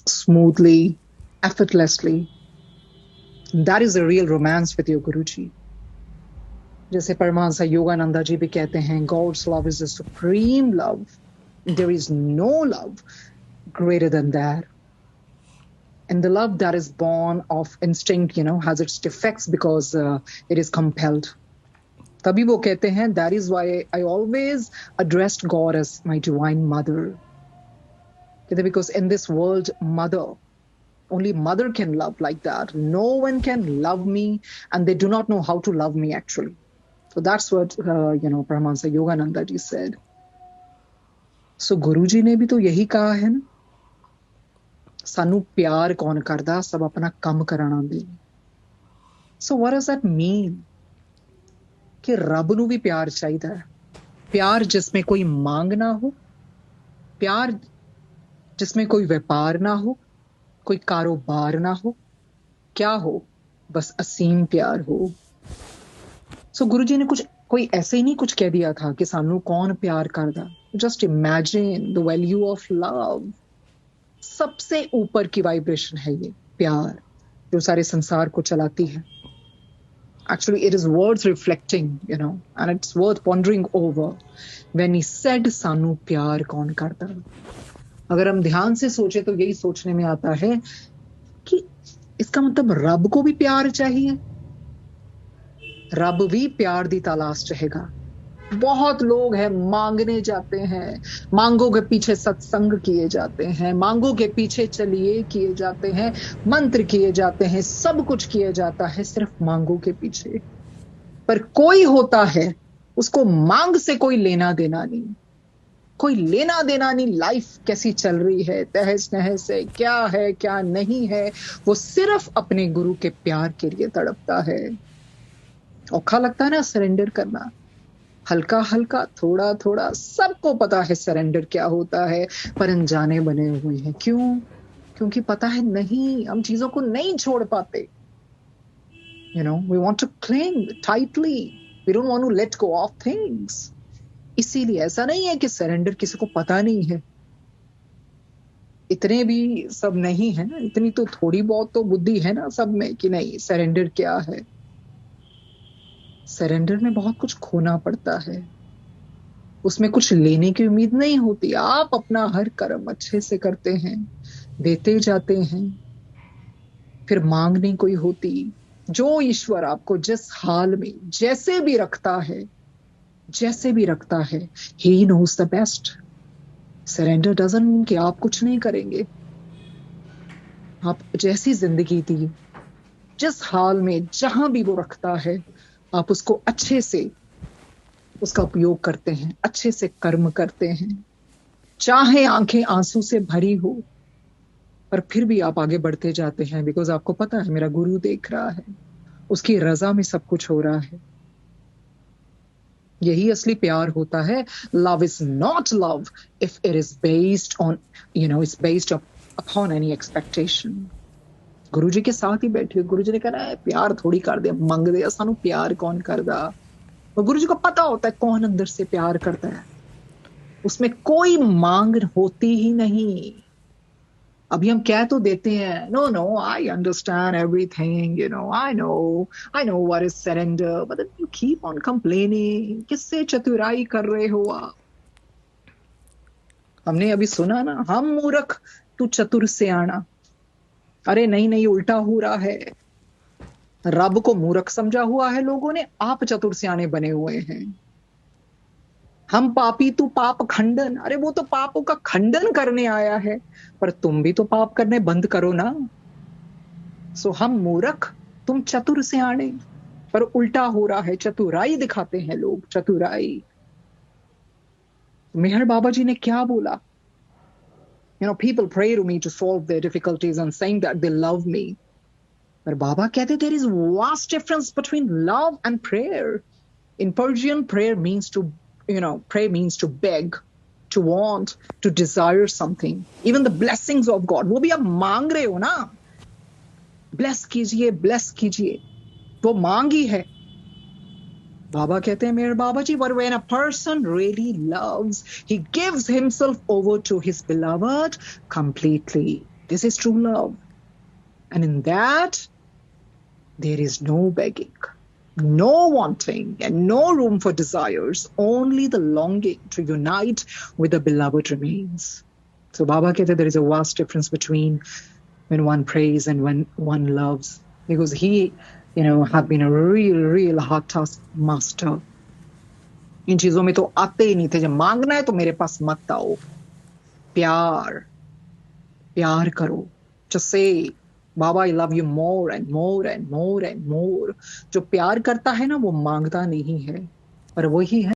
smoothly, effortlessly. That is a real romance with your Guruji. जैसे परमहंस योगानंदा जी भी कहते हैं, God's love is the supreme love. There is no love greater than that. And the love that is born of instinct, has its defects because it is compelled. तभी वो कहते हैं, that is why I always addressed God as my divine mother. Because in this world, only mother can love like that. No one can love me, and they do not know how to love me actually. So that's what, Paramahansa Yogananda ji said. So Guruji ने भी तो यही कहा है ना, सानू प्यार कौन करदा, सब अपना काम कराना दे. So what does that mean? कि रब नू भी प्यार चाहिदा है. प्यार जिसमें कोई मांग ना हो, प्यार जिसमें कोई व्यापार ना हो, कोई कारोबार ना हो, क्या हो, बस असीम प्यार हो. So गुरुजी ने कोई ऐसे ही नहीं कुछ कह दिया था कि सानू कौन प्यार करदा. Just imagine the value of love. सबसे ऊपर की वाइब्रेशन है ये प्यार, जो सारे संसार को चलाती है. Actually, it is worth reflecting, and it's worth pondering over when he said, "Sanu प्यार कौन करता?" अगर हम ध्यान से सोचे तो यही सोचने में आता है कि इसका मतलब रब को भी प्यार चाहिए. रब भी प्यार दी तलाश चाहेगा. बहुत लोग हैं, मांगने जाते हैं, मांगों के पीछे सत्संग किए जाते हैं, मांगों के पीछे चलिए किए जाते हैं, मंत्र किए जाते हैं, सब कुछ किया जाता है सिर्फ मांगों के पीछे. पर कोई होता है, उसको मांग से कोई लेना देना नहीं, कोई लेना देना नहीं. लाइफ कैसी चल रही है, तहस नहस है, क्या है क्या नहीं है, वो सिर्फ अपने गुरु के प्यार के लिए तड़पता है. औखा लगता है ना सरेंडर करना, हल्का हल्का, थोड़ा थोड़ा, सबको पता है सरेंडर क्या होता है, पर अनजाने बने हुए हैं. क्यों? क्योंकि पता है नहीं, हम चीजों को नहीं छोड़ पाते. We want to cling tightly. We don't want to let go of things. इसीलिए ऐसा नहीं है कि सरेंडर किसी को पता नहीं है. इतने भी सब नहीं है ना, इतनी तो थोड़ी बहुत तो बुद्धि है ना सब में कि नहीं सरेंडर क्या है. सरेंडर में बहुत कुछ खोना पड़ता है, उसमें कुछ लेने की उम्मीद नहीं होती. आप अपना हर कर्म अच्छे से करते हैं, देते जाते हैं, फिर मांग नहीं कोई होती. जो ईश्वर आपको जिस हाल में जैसे भी रखता है, he knows the best. Surrender doesn't mean कि आप कुछ नहीं करेंगे. आप जैसी जिंदगी दी, जिस हाल में जहां भी वो रखता है, आप उसको अच्छे से उसका उपयोग करते हैं, अच्छे से कर्म करते हैं, चाहे आंखें आंसू से भरी हो, पर फिर भी आप आगे बढ़ते जाते हैं. बिकॉज आपको पता है मेरा गुरु देख रहा है, उसकी रजा में सब कुछ हो रहा है. यही असली प्यार होता है. Love is not love if it is based on its based upon any expectation. गुरुजी के साथ ही बैठे, गुरुजी ने कहा है प्यार थोड़ी कर दे, मंग दे, सानू प्यार कौन करदा. और गुरुजी को पता होता है कौन अंदर से प्यार करता है, उसमें कोई मांग होती ही नहीं. अभी हम कह तो देते हैं, no I understand everything, I know what is surrender, but then you keep on complaining. किससे चतुराई कर रहे हो आप? हमने अभी सुना ना, हम मूर्ख तू चतुर सियाना. अरे नहीं, उल्टा हो रहा है. रब को मूर्ख समझा हुआ है लोगों ने, आप चतुर सियाने बने हुए हैं. हम पापी तू पाप खंडन. अरे वो तो पापों का खंडन करने आया है, पर तुम भी तो पाप करने बंद करो ना. सो हम मूर्ख, तुम चतुर सियाने, पर उल्टा हो रहा है. चतुराई दिखाते हैं लोग, चतुराई. मेहर बाबा जी ने क्या बोला? People pray to me to solve their difficulties and saying that they love me. But Baba कहते, there is vast difference between love and prayer. In Persian, prayer means to beg, to want, to desire something. Even the blessings of God, वो भी आप मांग रहे हो ना. Bless कीजिए, वो मांग ही है. बाबा कहते हैं मेरे बाबा जी, but when a person really loves, he gives himself over to his beloved completely. This is true love. And in that, there is no begging, no wanting, and no room for desires. Only the longing to unite with the beloved remains. So Baba कहते there is a vast difference between when one prays and when one loves. Because he, had been a real hard task master. इन चीजों में तो आते ही नहीं थे. जब मांगना है तो मेरे पास मत आओ. प्यार करो. Just say, Baba, I love you more and more and more and more. जो प्यार करता है ना वो मांगता नहीं है, पर वही है